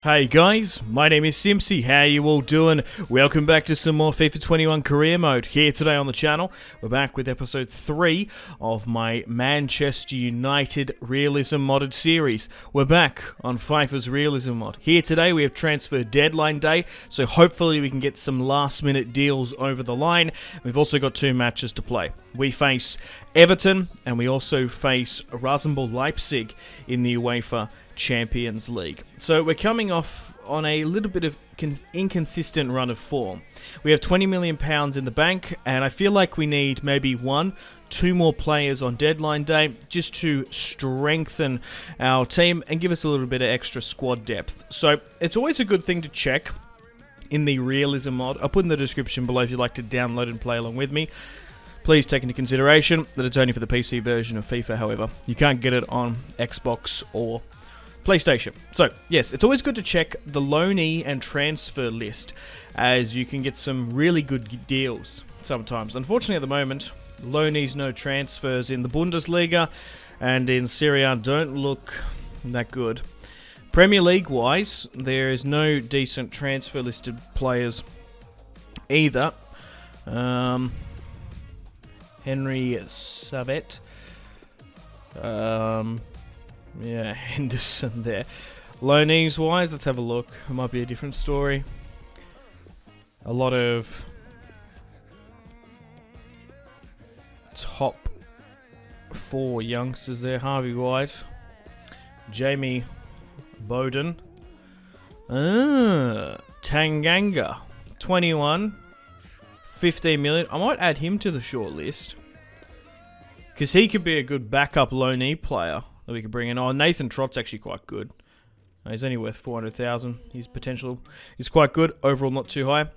Hey guys, my name is Simpzy. How you all doing? Welcome back to some more FIFA 21 career mode here today on the channel. We're back with episode 3 of my Manchester United Realism modded series. We're back on FIFA's Realism mod. Here today we have transfer deadline day, so hopefully we can get some last minute deals over the line. We've also got 2 matches to play. We face Everton and we also face Rasenball Leipzig in the UEFA Champions League. So we're coming off on a little bit of inconsistent run of form. We have £20 million in the bank, and I feel like we need maybe 1-2 more players on deadline day just to strengthen our team and give us a little bit of extra squad depth. So it's always a good thing to check in the Realism mod. I'll put in the description below if you'd like to download and play along with me. Please take into consideration that it's only for the PC version of FIFA, however. You can't get it on Xbox or PlayStation. So, yes, it's always good to check the loanee and transfer list, as you can get some really good deals sometimes. Unfortunately, at the moment, loanees, no transfers in the Bundesliga and in Serie A don't look that good. Premier League-wise, there is no decent transfer listed players either. Henry Savet. Yeah, Henderson there. Loanees wise, let's have a look. It might be a different story. A lot of top 4 youngsters there. Harvey White, Jamie Bowden, Tanganga, 21, 15 million. I might add him to the short list because he could be a good backup loanee player that we could bring in. Oh, Nathan Trott's actually quite good. He's only worth 400,000. His potential is quite good. Overall, not too high.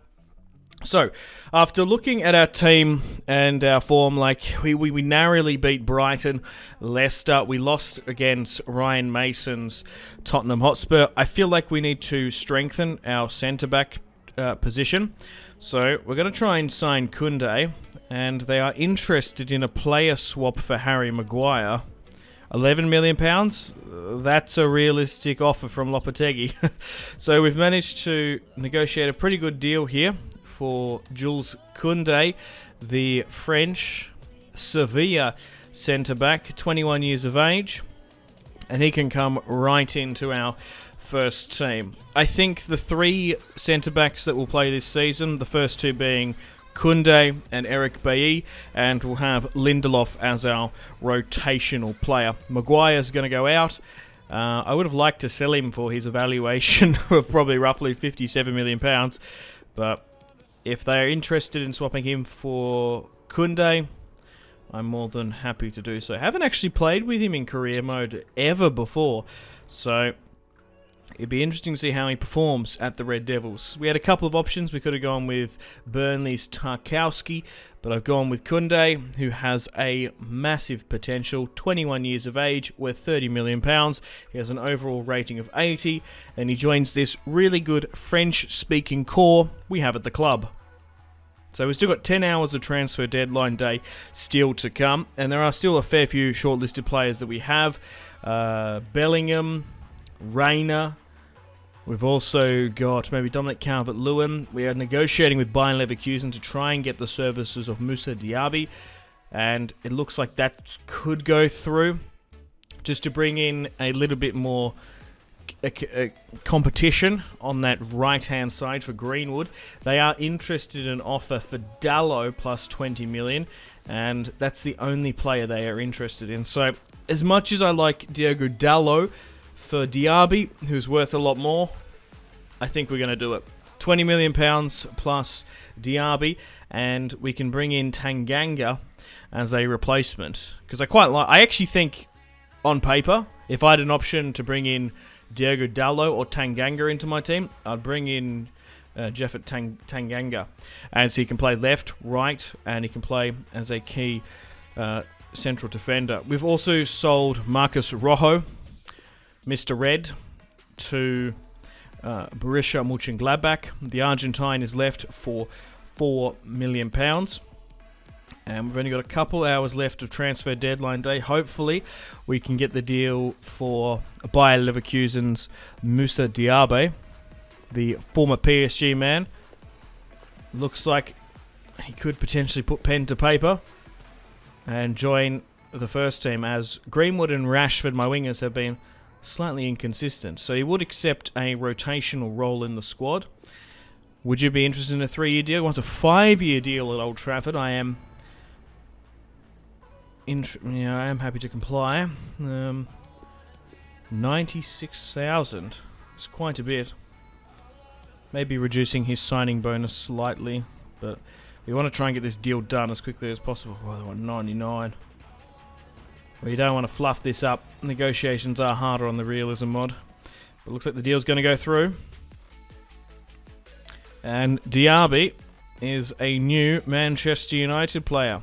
So, after looking at our team and our form, we narrowly beat Brighton, Leicester. We lost against Ryan Mason's Tottenham Hotspur. I feel like we need to strengthen our centre-back position. So, we're going to try and sign KOUNDE, and they are interested in a player swap for Harry Maguire. £11 million, that's a realistic offer from Lopetegui. So we've managed to negotiate a pretty good deal here for Jules Koundé, the French Sevilla centre-back, 21 years of age, and he can come right into our first team. I think the 3 centre-backs that will play this season, the first 2 being Koundé and Eric Bailly, and we'll have Lindelof as our rotational player. Maguire's going to go out. I would have liked to sell him for his evaluation of probably roughly £57 million, but if they're interested in swapping him for Koundé, I'm more than happy to do so. I haven't actually played with him in career mode ever before, so it'd be interesting to see how he performs at the Red Devils. We had a couple of options. We could have gone with Burnley's Tarkowski, but I've gone with Koundé, who has a massive potential, 21 years of age, worth £30 million. He has an overall rating of 80, and he joins this really good French-speaking core we have at the club. So we've still got 10 hours of transfer deadline day still to come, and there are still a fair few shortlisted players that we have. Bellingham, Reina. We've also got maybe Dominic Calvert-Lewin. We are negotiating with Bayern Leverkusen to try and get the services of Moussa Diaby, and it looks like that could go through, just to bring in a little bit more competition on that right-hand side for Greenwood. They are interested in an offer for Dalot plus 20 million, and that's the only player they are interested in. So, as much as I like Diogo Dalot, for Diaby, who's worth a lot more, I think we're going to do it. £20 million plus Diaby, and we can bring in Tanganga as a replacement. Because I actually think, on paper, if I had an option to bring in Diogo Dalot or Tanganga into my team, I'd bring in Jeffet Tanganga, as he can play left, right, and he can play as a key central defender. We've also sold Marcus Rojo, Mr. Red, to Borussia Mönchengladbach. The Argentine is left for £4 million. And we've only got a couple hours left of transfer deadline day. Hopefully, we can get the deal for Bayer Leverkusen's Moussa Diaby, the former PSG man. Looks like he could potentially put pen to paper and join the first team, as Greenwood and Rashford, my wingers, have been slightly inconsistent. So he would accept a rotational role in the squad. Would you be interested in a 3-year deal? He wants a 5-year deal at Old Trafford. I am happy to comply. 96,000. It's quite a bit. Maybe reducing his signing bonus slightly, but we want to try and get this deal done as quickly as possible. Oh, they want 99. Well, you don't want to fluff this up. Negotiations are harder on the Realism mod. But looks like the deal's going to go through. And Diaby is a new Manchester United player.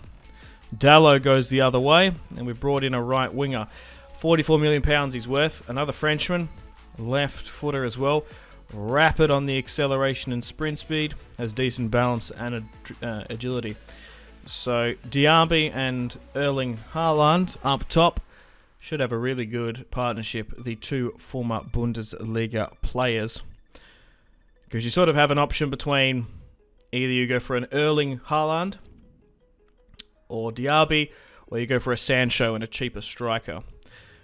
Dalot goes the other way, and we've brought in a right winger. £44 million he's worth. Another Frenchman, left footer as well. Rapid on the acceleration and sprint speed, has decent balance and agility. So Diaby and Erling Haaland up top should have a really good partnership, the two former Bundesliga players. Because you sort of have an option between either you go for an Erling Haaland or Diaby, or you go for a Sancho and a cheaper striker.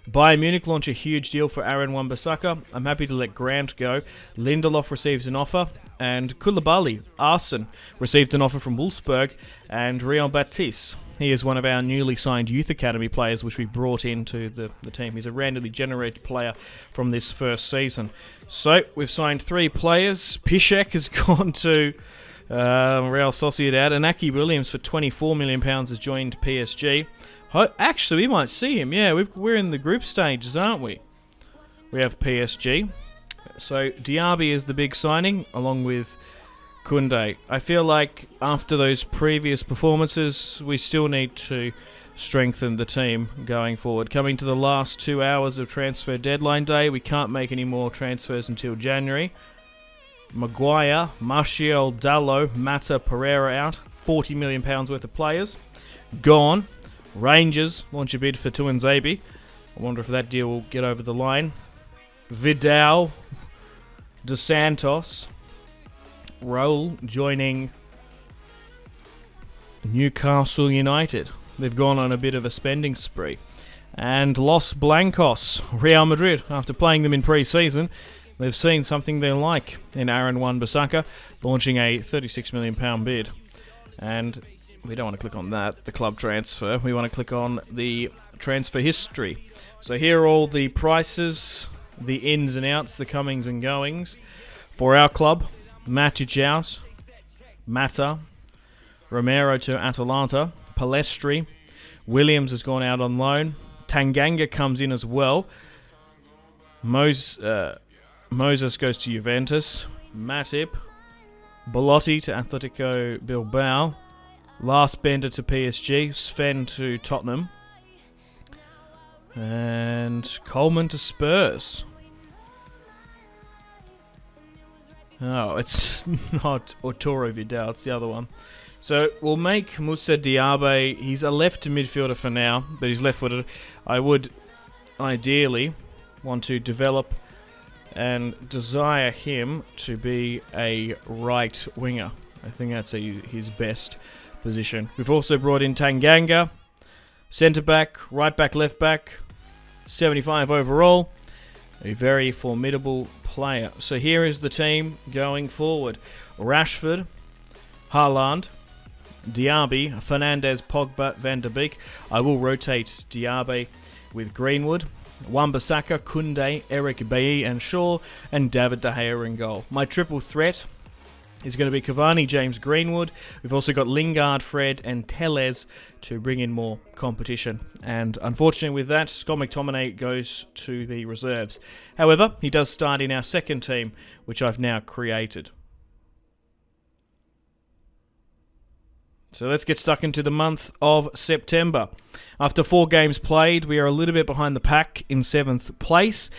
Bayern Munich launch a huge deal for Aaron Wan-Bissaka. I'm happy to let Grant go. Lindelof receives an offer, and Koulibaly, Arsene, received an offer from Wolfsburg, and Real Betis. He is one of our newly signed Youth Academy players, which we brought into the team. He's a randomly generated player from this first season. So, we've signed 3 players. Piszczek has gone to Real Sociedad, and Aki Williams for £24 million has joined PSG. Actually, we might see him. Yeah, we're in the group stages, aren't we? We have PSG. So, Diaby is the big signing, along with KOUNDE. I feel like after those previous performances, we still need to strengthen the team going forward. Coming to the last 2 hours of transfer deadline day, we can't make any more transfers until January. Maguire, Martial, Dalot, Mata, Pereira out. £40 million worth of players. Gone. Rangers launch a bid for Tuanzebe. I wonder if that deal will get over the line. Vidal, Dos Santos, Raul joining Newcastle United. They've gone on a bit of a spending spree. And Los Blancos, Real Madrid, after playing them in pre-season, they've seen something they like in Aaron Wan-Bissaka, launching a £36 million bid. And we don't want to click on that, the club transfer. We want to click on the transfer history. So here are all the prices, the ins and outs, the comings and goings. For our club, Matic out, Mata, Romero to Atalanta, Palestri, Williams has gone out on loan, Tanganga comes in as well, Moses goes to Juventus, Matip, Belotti to Atletico Bilbao, Last Bender to PSG, Sven to Tottenham, and Coleman to Spurs. Oh, it's not Arturo Vidal, it's the other one. So we'll make Moussa Diaby, he's a left midfielder for now, but he's left-footed. I would ideally want to develop and desire him to be a right winger. I think that's his best position. We've also brought in Tanganga, centre back, right back, left back, 75 overall. A very formidable player. So here is the team going forward. Rashford, Haaland, Diaby, Fernandes, Pogba, Van der Beek. I will rotate Diaby with Greenwood, Wan-Bissaka, KOUNDE, Eric Bailly and Shaw, and David De Gea in goal. My triple threat is going to be Cavani, James, Greenwood. We've also got Lingard, Fred, and Tellez to bring in more competition. And unfortunately with that, Scott McTominay goes to the reserves. However, he does start in our second team, which I've now created. So let's get stuck into the month of September. After 4 games played, we are a little bit behind the pack in 7th place.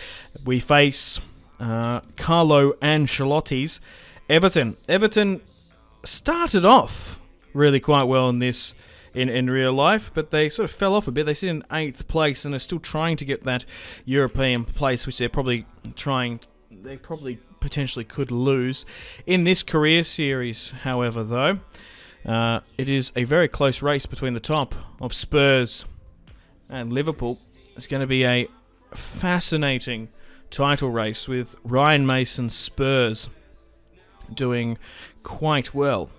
We face Carlo Ancelotti's Everton. Everton started off really quite well in this in real life, but they sort of fell off a bit. They sit in 8th place and are still trying to get that European place, which they probably potentially could lose. In this career series, however, though, it is a very close race between the top of Spurs and Liverpool. It's going to be a fascinating title race with Ryan Mason's Spurs doing quite well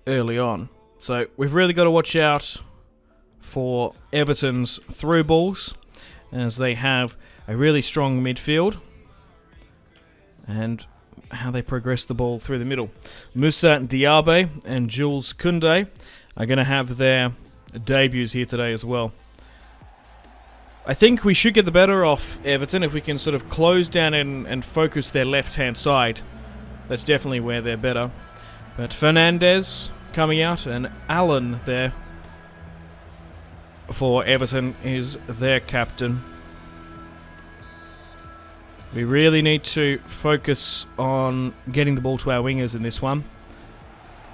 early on. So we've really got to watch out for Everton's through balls, as they have a really strong midfield, and how they progress the ball through the middle. Moussa Diaby and Jules Koundé are going to have their debuts here today as well. I think we should get the better off Everton if we can sort of close down and focus their left-hand side. That's definitely where they're better. But Fernandes coming out, and Allen there for Everton is their captain. We really need to focus on getting the ball to our wingers in this one.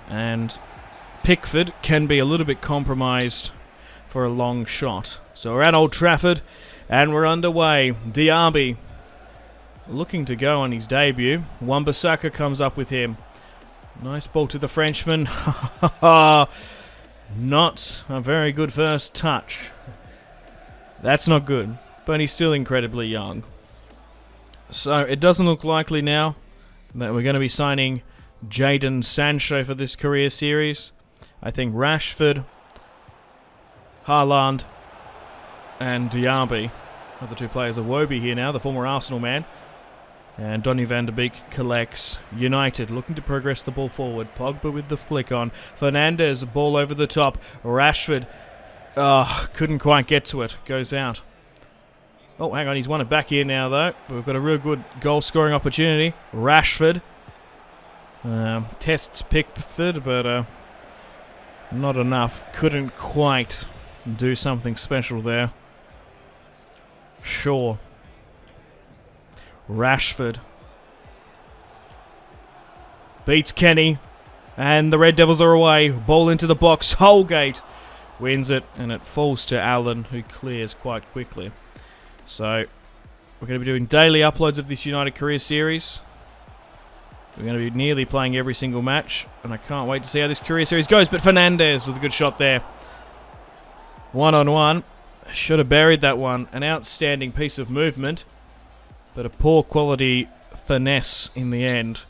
And Pickford can be a little bit compromised for a long shot. So we're at Old Trafford, and we're underway. Diaby looking to go on his debut. Wan-Bissaka comes up with him. Nice ball to the Frenchman. Not a very good first touch. That's not good, but he's still incredibly young. So it doesn't look likely now that we're going to be signing Jadon Sancho for this career series. I think Rashford, Haaland, and Diaby are the two players. Iwobi here now, the former Arsenal man. And Donny van de Beek collects. United looking to progress the ball forward. Pogba with the flick on. Fernandes, ball over the top. Rashford, couldn't quite get to it. Goes out. Oh, hang on, he's won it back here now, though. We've got a real good goal-scoring opportunity. Rashford tests Pickford, but not enough. Couldn't quite do something special there. Sure. Rashford beats Kenny, and the Red Devils are away. Ball into the box. Holgate wins it, and it falls to Allen, who clears quite quickly. So we're going to be doing daily uploads of this United Career Series. We're going to be nearly playing every single match, and I can't wait to see how this Career Series goes. But Fernandes with a good shot there. 1-on-1. Should have buried that one. An outstanding piece of movement, but a poor quality finesse in the end.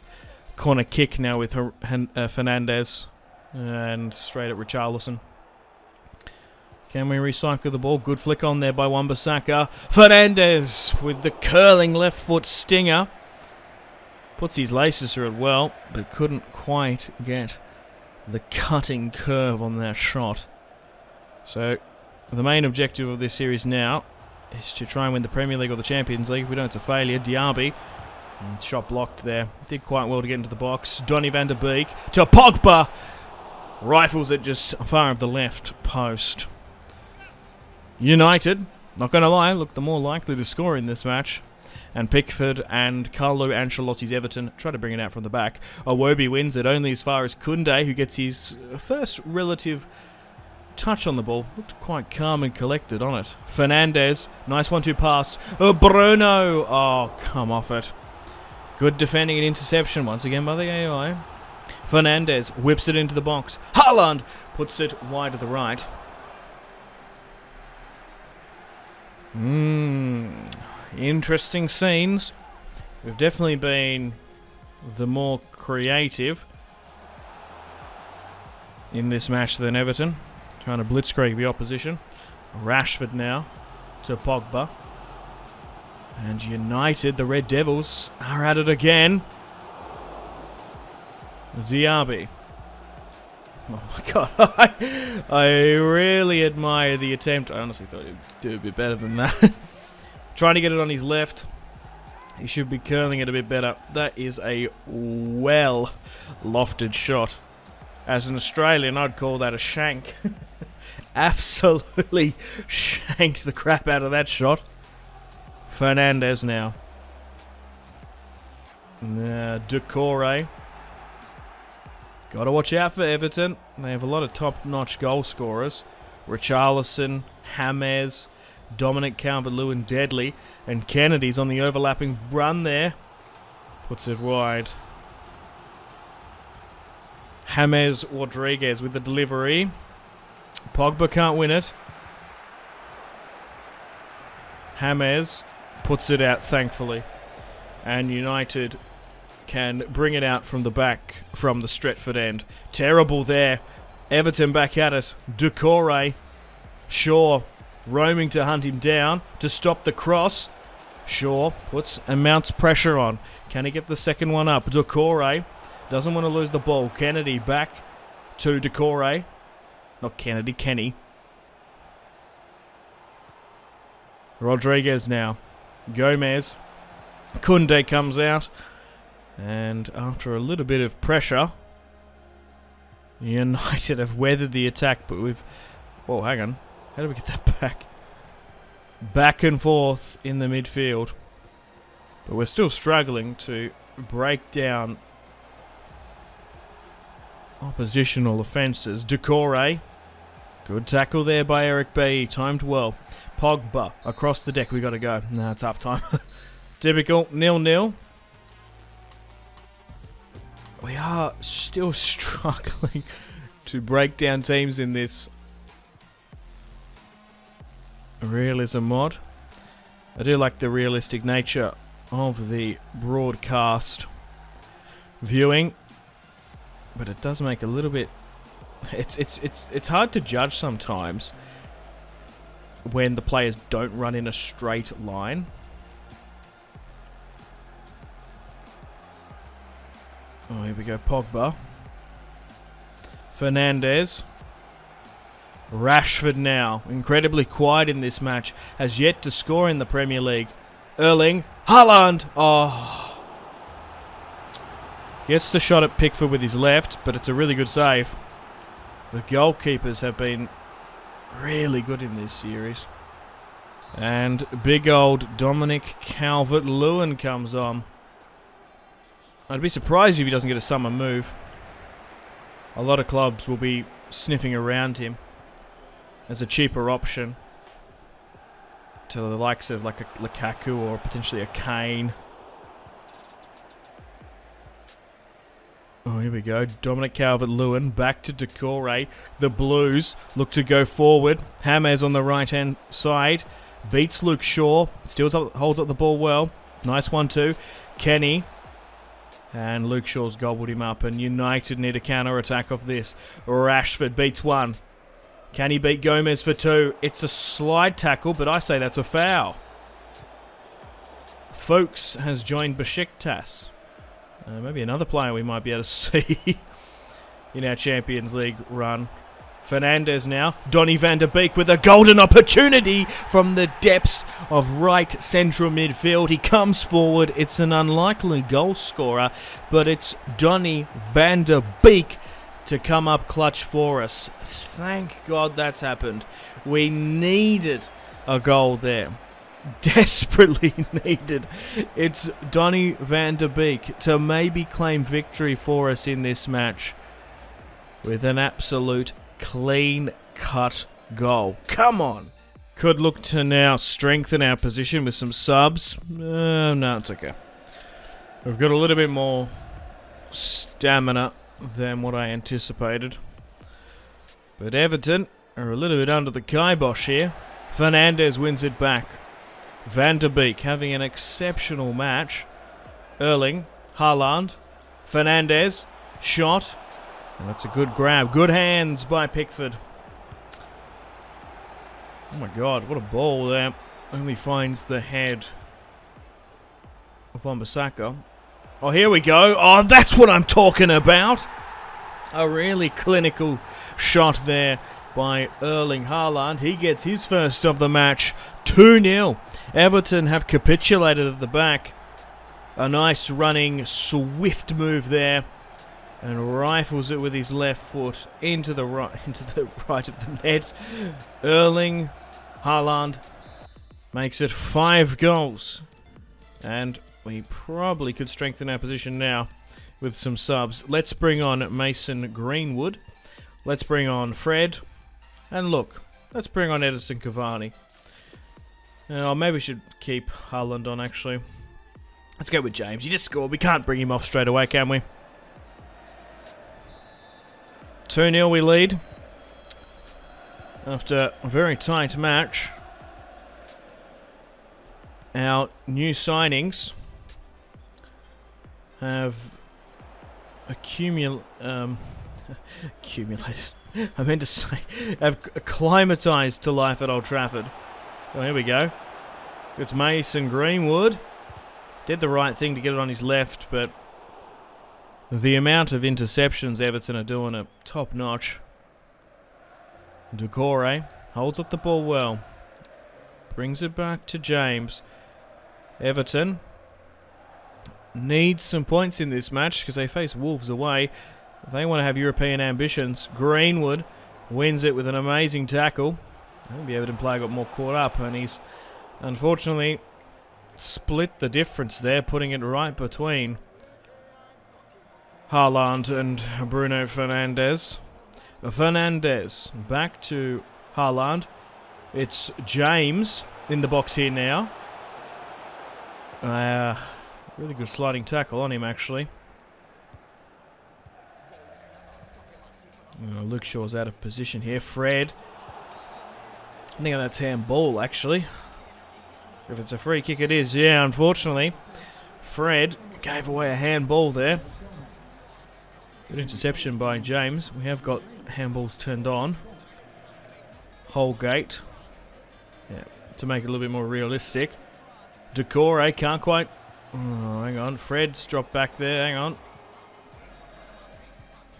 Corner kick now with Fernandes, and straight at Richarlison. Can we recycle the ball? Good flick on there by Wan-Bissaka. Fernandes with the curling left foot stinger. Puts his laces through it well, but couldn't quite get the cutting curve on that shot. So the main objective of this series now is to try and win the Premier League or the Champions League. If we don't, it's a failure. Diaby, shot blocked there. Did quite well to get into the box. Donny van de Beek to Pogba. Rifles it just far of the left post. United, not going to lie, look the more likely to score in this match. And Pickford and Carlo Ancelotti's Everton try to bring it out from the back. Iwobi wins it only as far as Koundé, who gets his first relative touch on the ball. Looked quite calm and collected on it. Fernandes, nice 1-2 pass. Bruno, come off it. Good defending and interception once again by the AI. Fernandes whips it into the box. Haaland puts it wide to the right. Interesting scenes. We've definitely been the more creative in this match than Everton. Trying to blitzkrieg the opposition. Rashford now to Pogba. And United, the Red Devils, are at it again. Diaby. Oh my god. I really admire the attempt. I honestly thought he'd do a bit better than that. Trying to get it on his left. He should be curling it a bit better. That is a well lofted shot. As an Australian, I'd call that a shank. Absolutely shanked the crap out of that shot. Fernandes now. Decore. Got to watch out for Everton. They have a lot of top-notch goal scorers. Richarlison, James, Dominic Calvert-Lewin, Deadly, and Kennedy's on the overlapping run there. Puts it wide. James Rodriguez with the delivery. Pogba can't win it. James puts it out, thankfully. And United can bring it out from the back from the Stretford end. Terrible there. Everton back at it. Doucouré. Shaw roaming to hunt him down to stop the cross. Shaw puts and mounts pressure on. Can he get the second one up? Doucouré doesn't want to lose the ball. Kennedy back to Doucouré. Not Kennedy, Kenny. Rodriguez now. Gomez. Koundé comes out. And after a little bit of pressure, United have weathered the attack, but we've... Whoa, hang on. How do we get that back? Back and forth in the midfield. But we're still struggling to break down oppositional offences. Doucouré. Good tackle there by Eric B. Timed well. Pogba across the deck. We got to go. Nah, it's half time. Typical 0-0. We are still struggling to break down teams in this realism mod. I do like the realistic nature of the broadcast viewing, but it does make a little bit... It's hard to judge sometimes when the players don't run in a straight line. Oh, here we go. Pogba. Fernandes. Rashford now. Incredibly quiet in this match. Has yet to score in the Premier League. Erling. Haaland. Oh. Gets the shot at Pickford with his left, but it's a really good save. The goalkeepers have been really good in this series. And big old Dominic Calvert-Lewin comes on. I'd be surprised if he doesn't get a summer move. A lot of clubs will be sniffing around him as a cheaper option to the likes of like a Lukaku or potentially a Kane. Oh, here we go. Dominic Calvert-Lewin back to Doucouré. The Blues look to go forward. James on the right-hand side. Beats Luke Shaw. Holds up the ball well. Nice 1-2. Kenny. And Luke Shaw's gobbled him up. And United need a counter-attack off this. Rashford beats one. Can he beat Gomez for two? It's a slide tackle, but I say that's a foul. Fuchs has joined Besiktas. Maybe another player we might be able to see in our Champions League run. Fernandes now. Donny van der Beek with a golden opportunity from the depths of right central midfield. He comes forward. It's an unlikely goal scorer, but it's Donny van der Beek to come up clutch for us. Thank God that's happened. We needed a goal there. Desperately needed. It's Donny van der Beek to maybe claim victory for us in this match with an absolute clean-cut goal. Come on. Could look to now strengthen our position with some subs. No, it's okay. We've got a little bit more stamina than what I anticipated. But Everton are a little bit under the kibosh here. Fernandes wins it back. Van der Beek having an exceptional match. Erling, Haaland, Fernandes, shot. And that's a good grab. Good hands by Pickford. Oh my God, what a ball there. Only finds the head of Wan-Bissaka. Oh, here we go. Oh, that's what I'm talking about. A really clinical shot there by Erling Haaland. He gets his first of the match. 2-0. Everton have capitulated at the back. A nice running, swift move there. And rifles it with his left foot into the right of the net. Erling Haaland makes it 5 goals. And we probably could strengthen our position now. with some subs. Let's bring on Mason Greenwood. Let's bring on Fred. And look, let's bring on Edison Cavani. Maybe we should keep Haaland on, actually. Let's go with James. He just scored. We can't bring him off straight away, can we? 2-0 we lead. After a very tight match. Our new signings have accumulated. I meant to say have acclimatized to life at Old Trafford. Oh, here we go. It's Mason Greenwood. Did the right thing to get it on his left, but the amount of interceptions Everton are doing are top notch. Doucouré holds up the ball well. Brings it back to James. Everton needs some points in this match because they face Wolves away. If they want to have European ambitions, Greenwood wins it with an amazing tackle. I think the Everton player got more caught up, and he's unfortunately split the difference there, putting it right between Haaland and Bruno Fernandes. Fernandes back to Haaland. It's James in the box here now. Really good sliding tackle on him, actually. Luke Shaw's out of position here. Fred. I think that's handball, actually. If it's a free kick, it is. Yeah, unfortunately, Fred gave away a handball there. Good interception by James. We have got handballs turned on. Holgate. Yeah, to make it a little bit more realistic. Doucouré can't quite. Oh, hang on. Fred's dropped back there. Hang on.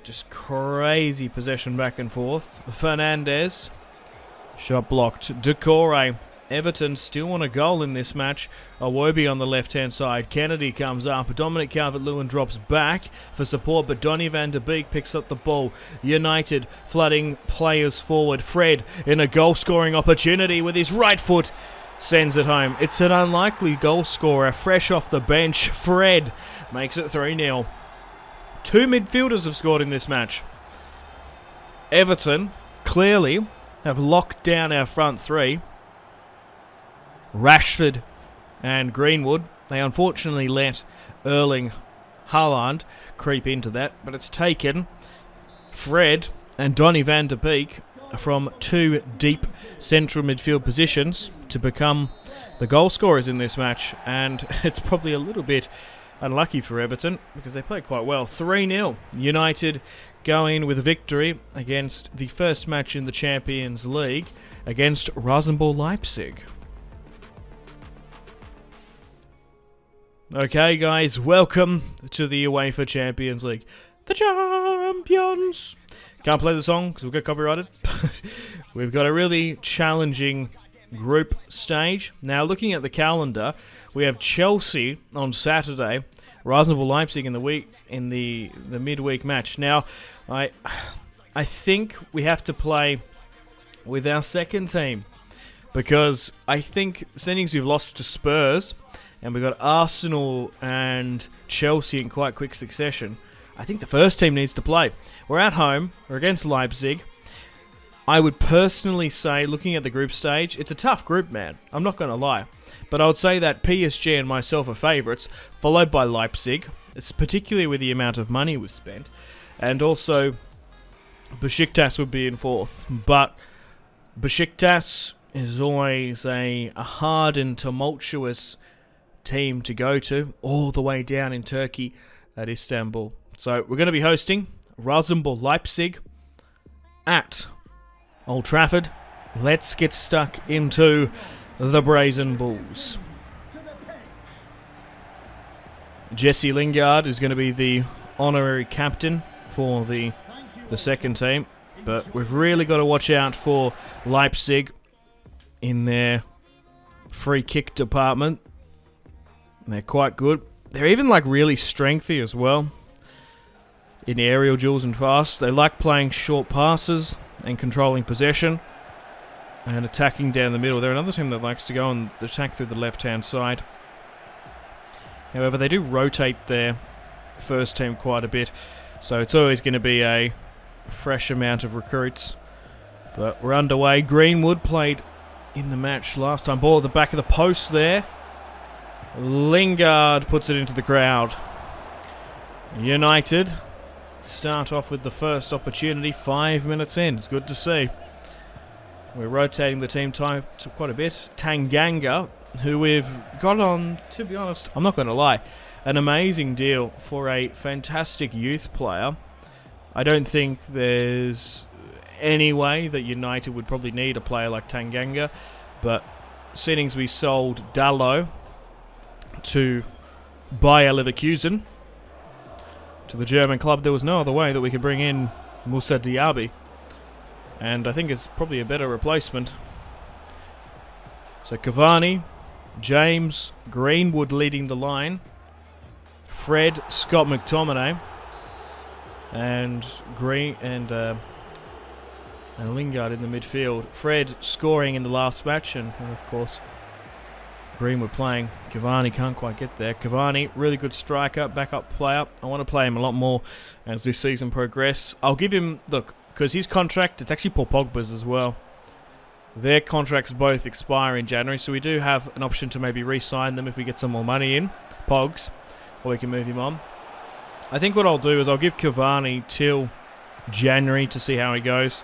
Just crazy possession back and forth. Fernandes. Shot blocked. Doucouré. Everton still want a goal in this match. Iwobi on the left-hand side. Kennedy comes up. Dominic Calvert-Lewin drops back for support, but Donny van de Beek picks up the ball. United flooding players forward. Fred in a goal-scoring opportunity with his right foot. Sends it home. It's an unlikely goal scorer, fresh off the bench. Fred makes it 3-0. Two midfielders have scored in this match. Everton clearly have locked down our front three. Rashford and Greenwood. They unfortunately let Erling Haaland creep into that, but it's taken Fred and Donny van de Beek from two deep central midfield positions to become the goal scorers in this match, and it's probably a little bit unlucky for Everton because they played quite well. 3-0. United going with a victory against the first match in the Champions League against Rasenball Leipzig. Okay, guys, welcome to the UEFA Champions League. The Champions! Can't play the song because we'll get copyrighted. We've got a really challenging group stage. Now, looking at the calendar, we have Chelsea on Saturday, Rasenball Leipzig in the midweek match. Now, I think we have to play with our second team because I think seeing as we've lost to Spurs and we've got Arsenal and Chelsea in quite quick succession, I think the first team needs to play. We're at home. We're against Leipzig. I would personally say, looking at the group stage, it's a tough group, man. I'm not going to lie. But I would say that PSG and myself are favourites, followed by Leipzig. It's particularly with the amount of money we've spent. And also, Besiktas would be in fourth. But Besiktas is always a hard and tumultuous team to go to, all the way down in Turkey at Istanbul. So we're going to be hosting Rasenball Leipzig at Old Trafford. Let's get stuck into the Brazen Bulls. Jesse Lingard is going to be the honorary captain for the second team. But we've really got to watch out for Leipzig in their free kick department. They're quite good. They're even really strengthy as well in aerial duels and fast. They like playing short passes and controlling possession and attacking down the middle. They're another team that likes to go and attack through the left-hand side. However, they do rotate their first team quite a bit. So it's always going to be a fresh amount of recruits. But we're underway. Greenwood played in the match last time. Ball at the back of the post there. Lingard puts it into the crowd. United start off with the first opportunity 5 minutes in. It's good to see. We're rotating the team type quite a bit. Tanganga, who we've got on, to be honest, I'm not going to lie, an amazing deal for a fantastic youth player. I don't think there's any way that United would probably need a player like Tanganga, but seeing as we sold Dalot to Bayer Leverkusen to the German club, there was no other way that we could bring in Moussa Diaby, and I think it's probably a better replacement. So Cavani, James, Greenwood leading the line, Fred, Scott McTominay, and Lingard in the midfield. Fred scoring in the last match, and of course Greenwood playing. Cavani can't quite get there. Cavani, really good striker, backup player. I want to play him a lot more as this season progresses. I'll give him, look, because his contract, it's actually Paul Pogba's as well. Their contracts both expire in January, so we do have an option to maybe re-sign them if we get some more money in, Pogs, or we can move him on. I think what I'll do is I'll give Cavani till January to see how he goes.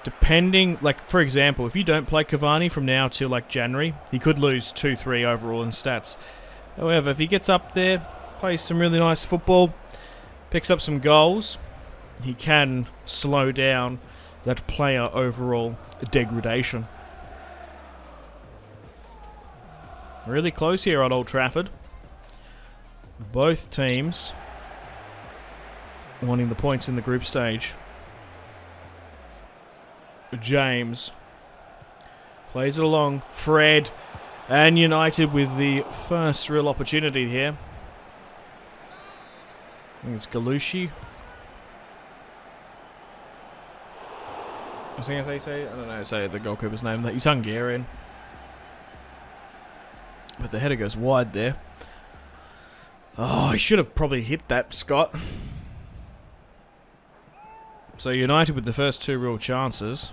Depending, like, for example, if you don't play Cavani from now till, like, January, he could lose 2-3 overall in stats. However, if he gets up there, plays some really nice football, picks up some goals, he can slow down that player overall degradation. Really close here at Old Trafford. Both teams wanting the points in the group stage. James plays it along. Fred, and United with the first real opportunity here. I think it's Galushi. I don't know, say the goalkeeper's name. He's Hungarian. But the header goes wide there. Oh, he should have probably hit that, Scott. So United with the first two real chances.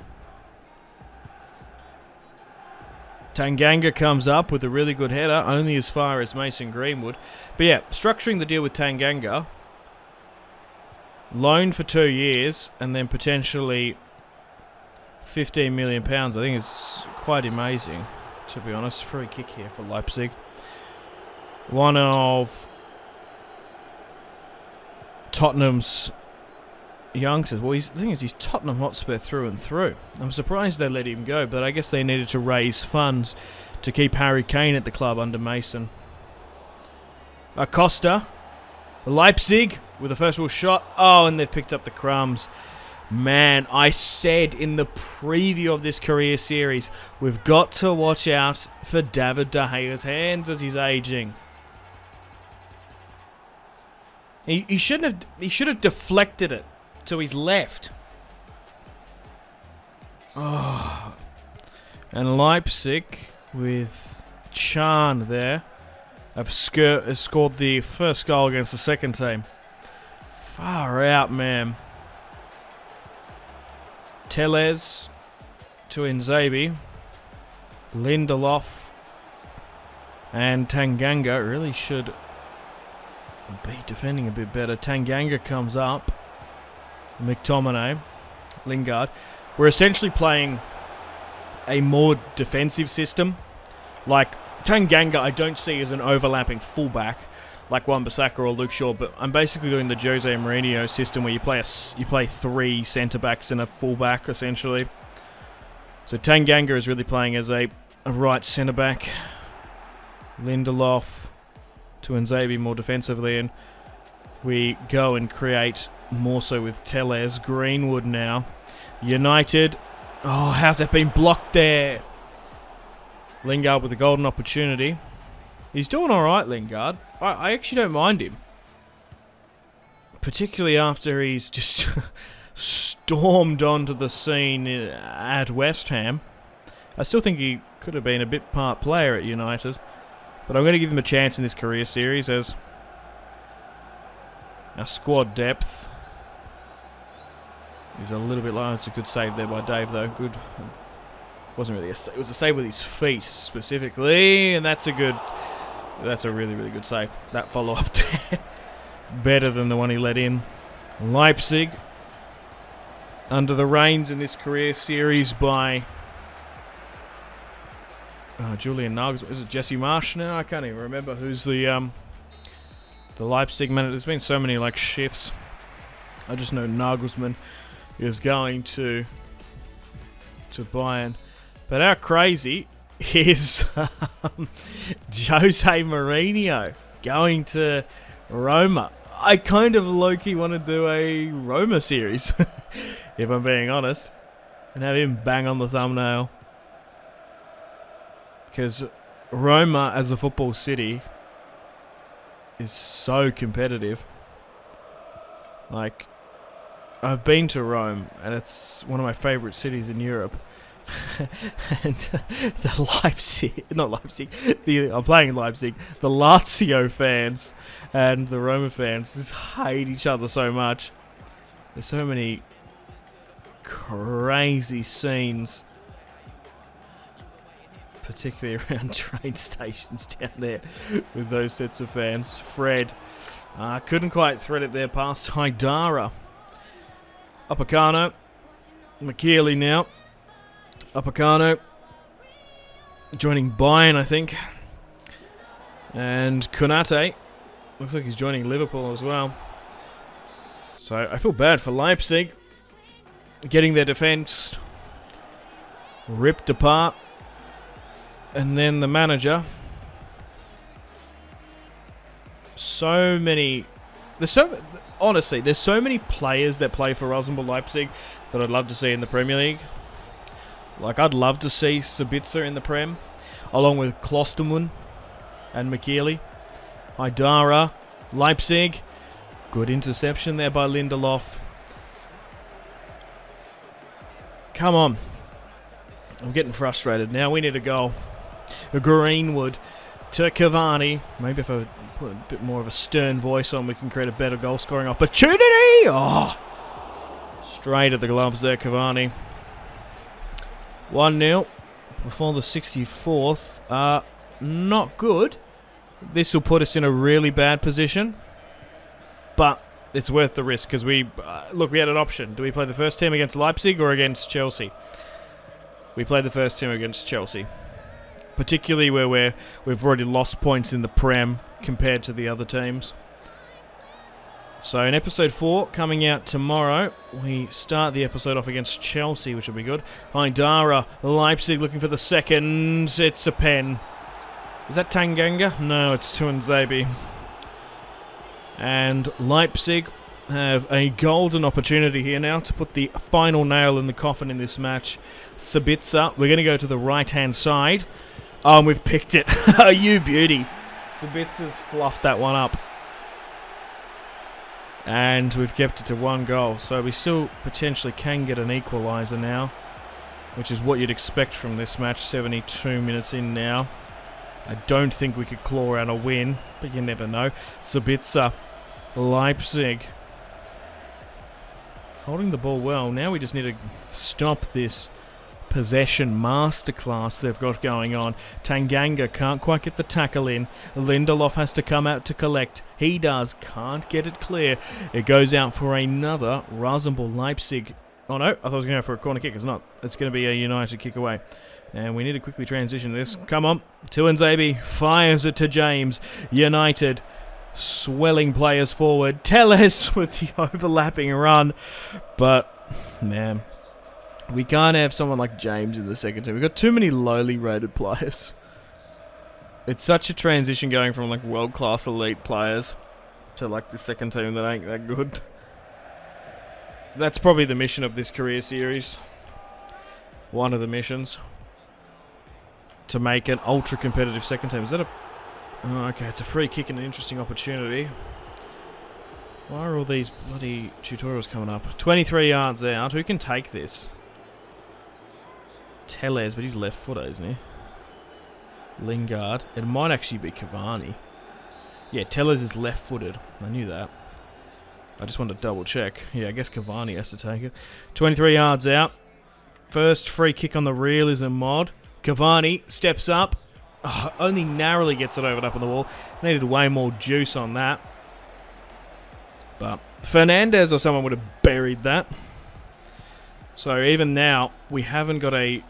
Tanganga comes up with a really good header, only as far as Mason Greenwood. But yeah, structuring the deal with Tanganga. Loan for 2 years, and then potentially £15 million. I think it's quite amazing, to be honest. Free kick here for Leipzig. One of Tottenham's youngsters. Well, the thing is, he's Tottenham Hotspur through and through. I'm surprised they let him go, but I guess they needed to raise funds to keep Harry Kane at the club under Mason. Acosta, Leipzig with the first real shot. Oh, and they've picked up the crumbs. Man, I said in the preview of this career series, we've got to watch out for David De Gea's hands as he's aging. He should have deflected it to his left. Oh. And Leipzig with Chan there have scored the first goal against the second team. Far out, man. Teles to Nzabi. Lindelof and Tanganga really should be defending a bit better. Tanganga comes up. McTominay. Lingard. We're essentially playing a more defensive system. Like, Tanganga I don't see as an overlapping fullback like Wan-Bissaka or Luke Shaw, but I'm basically doing the José Mourinho system where you play three centre-backs and a fullback, essentially. So Tanganga is really playing as a right centre-back. Lindelof to Nzabi more defensively, and we go and create more so with Teles. Greenwood now. United. Oh, how's that been blocked there? Lingard with a golden opportunity. He's doing alright, Lingard. I actually don't mind him. Particularly after he's just stormed onto the scene at West Ham. I still think he could have been a bit part player at United. But I'm going to give him a chance in this career series as Our squad depth is a little bit low. It's a good save there by Dave, though. Good. Wasn't really a save. It was a save with his feet specifically, and that's a really, really good save. That follow-up better than the one he let in. Leipzig under the reins in this career series by Julian Nagelsmann. Is it Jesse Marsch now? I can't even remember who's the Leipzig man. There's been so many like shifts. I just know Nagelsmann is going to Bayern. But how crazy is José Mourinho going to Roma? I kind of low-key want to do a Roma series, if I'm being honest, and have him bang on the thumbnail. Because Roma as a football city is so competitive. Like, I've been to Rome, and it's one of my favourite cities in Europe. And I'm playing Leipzig. The Lazio fans and the Roma fans just hate each other so much. There's so many crazy scenes, particularly around train stations down there with those sets of fans. Fred couldn't quite thread it there past Haidara. Upamecano. McKeely now. Upamecano joining Bayern, I think. And Konate. Looks like he's joining Liverpool as well. So I feel bad for Leipzig. Getting their defence ripped apart. And then the manager. Honestly, there's so many players that play for Rasenball Leipzig that I'd love to see in the Premier League. Like, I'd love to see Sabitzer in the Prem, along with Klostermann and McKeely. Haidara, Leipzig. Good interception there by Lindelof. Come on. I'm getting frustrated now. We need a goal. Greenwood to Cavani. Maybe if I put a bit more of a stern voice on, we can create a better goal-scoring opportunity. Oh! Straight at the gloves there, Cavani. 1-0 before the 64th. Not good. This will put us in a really bad position. But it's worth the risk because we had an option. Do we play the first team against Leipzig or against Chelsea? We played the first team against Chelsea. Particularly where we've already lost points in the Prem compared to the other teams. So in episode 4, coming out tomorrow, we start the episode off against Chelsea, which will be good. Haidara, Leipzig looking for the second. It's a pen. Is that Tanganga? No, it's Tuanzebe. And Leipzig have a golden opportunity here now to put the final nail in the coffin in this match. Sabitzer, we're going to go to the right-hand side. Oh, and we've picked it. You beauty. Sabitzer's fluffed that one up. And we've kept it to 1 goal. So we still potentially can get an equaliser now, which is what you'd expect from this match. 72 minutes in now. I don't think we could claw out a win, but you never know. Sabitzer, Leipzig. Holding the ball well. Now we just need to stop this possession masterclass they've got going on. Tanganga can't quite get the tackle in. Lindelof has to come out to collect. He does. Can't get it clear. It goes out for another Rasenball Leipzig. Oh no, I thought it was going to go for a corner kick. It's not. It's going to be a United kick away. And we need to quickly transition this. Come on. Tuanzebe fires it to James. United swelling players forward. Telles with the overlapping run. But, man, we can't have someone like James in the second team. We've got too many lowly rated players. It's such a transition going from like world-class elite players to like the second team that ain't that good. That's probably the mission of this career series. One of the missions. To make an ultra-competitive second team. Is that a... Oh, okay, it's a free kick and an interesting opportunity. Why are all these bloody tutorials coming up? 23 yards out. Who can take this? Telles, but he's left-footer, isn't he? Lingard. It might actually be Cavani. Yeah, Telles is left-footed. I knew that. I just wanted to double check. Yeah, I guess Cavani has to take it. 23 yards out. First free kick on the Realism mod. Cavani steps up. Oh, only narrowly gets it over up on the wall. Needed way more juice on that. But Fernandez or someone would have buried that. So even now, we haven't got a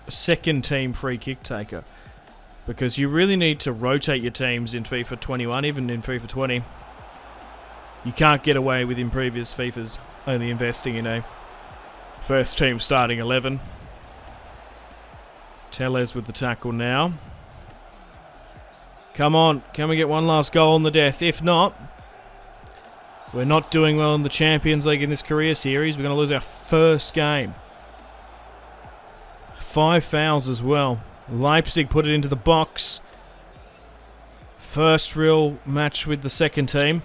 second team free kick taker. Because you really need to rotate your teams in FIFA 21, even in FIFA 20. You can't get away with in previous FIFAs only investing in a first team starting 11. Tellez with the tackle now. Come on, can we get one last goal on the death? If not, we're not doing well in the Champions League in this career series. We're going to lose our first game. 5 fouls as well. Leipzig put it into the box. First real match with the second team.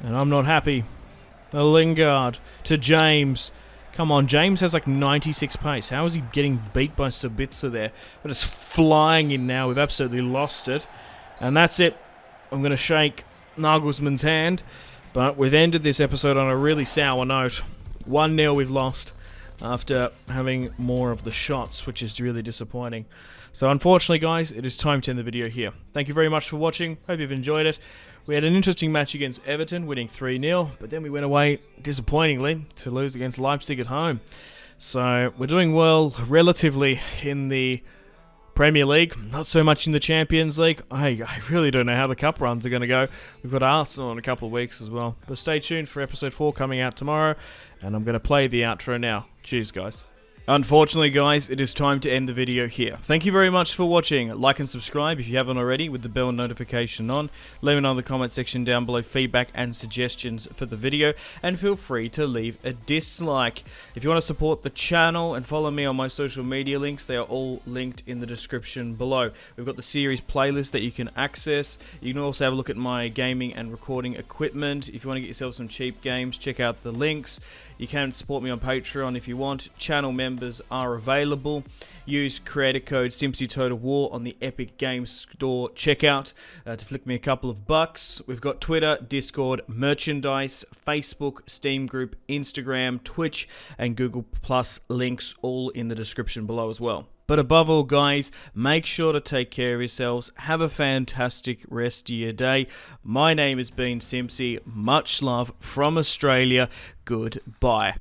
And I'm not happy. Lingard to James. Come on, James has like 96 pace. How is he getting beat by Sabitzer there? But it's flying in now. We've absolutely lost it. And that's it. I'm going to shake Nagelsmann's hand. But we've ended this episode on a really sour note. 1-0 we've lost after having more of the shots, which is really disappointing. So unfortunately, guys, it is time to end the video here. Thank you very much for watching. Hope you've enjoyed it. We had an interesting match against Everton, winning 3-0, but then we went away, disappointingly, to lose against Leipzig at home. So we're doing well, relatively, in the Premier League, not so much in the Champions League. I really don't know how the cup runs are going to go. We've got Arsenal in a couple of weeks as well. But stay tuned for episode 4 coming out tomorrow, and I'm going to play the outro now. Cheers, guys. Unfortunately, guys, it is time to end the video here. Thank you very much for watching. Like and subscribe if you haven't already with the bell notification on. Let me know in the comment section down below feedback and suggestions for the video. And feel free to leave a dislike. If you want to support the channel and follow me on my social media links, they are all linked in the description below. We've got the series playlist that you can access. You can also have a look at my gaming and recording equipment. If you want to get yourself some cheap games, check out the links. You can support me on Patreon if you want. Channel members are available. Use creator code Simpzy Total War on the Epic Games Store checkout to flick me a couple of bucks. We've got Twitter, Discord, merchandise, Facebook, Steam group, Instagram, Twitch, and Google Plus links all in the description below as well. But above all, guys, make sure to take care of yourselves. Have a fantastic rest of your day. My name has been Simpzy. Much love from Australia. Goodbye.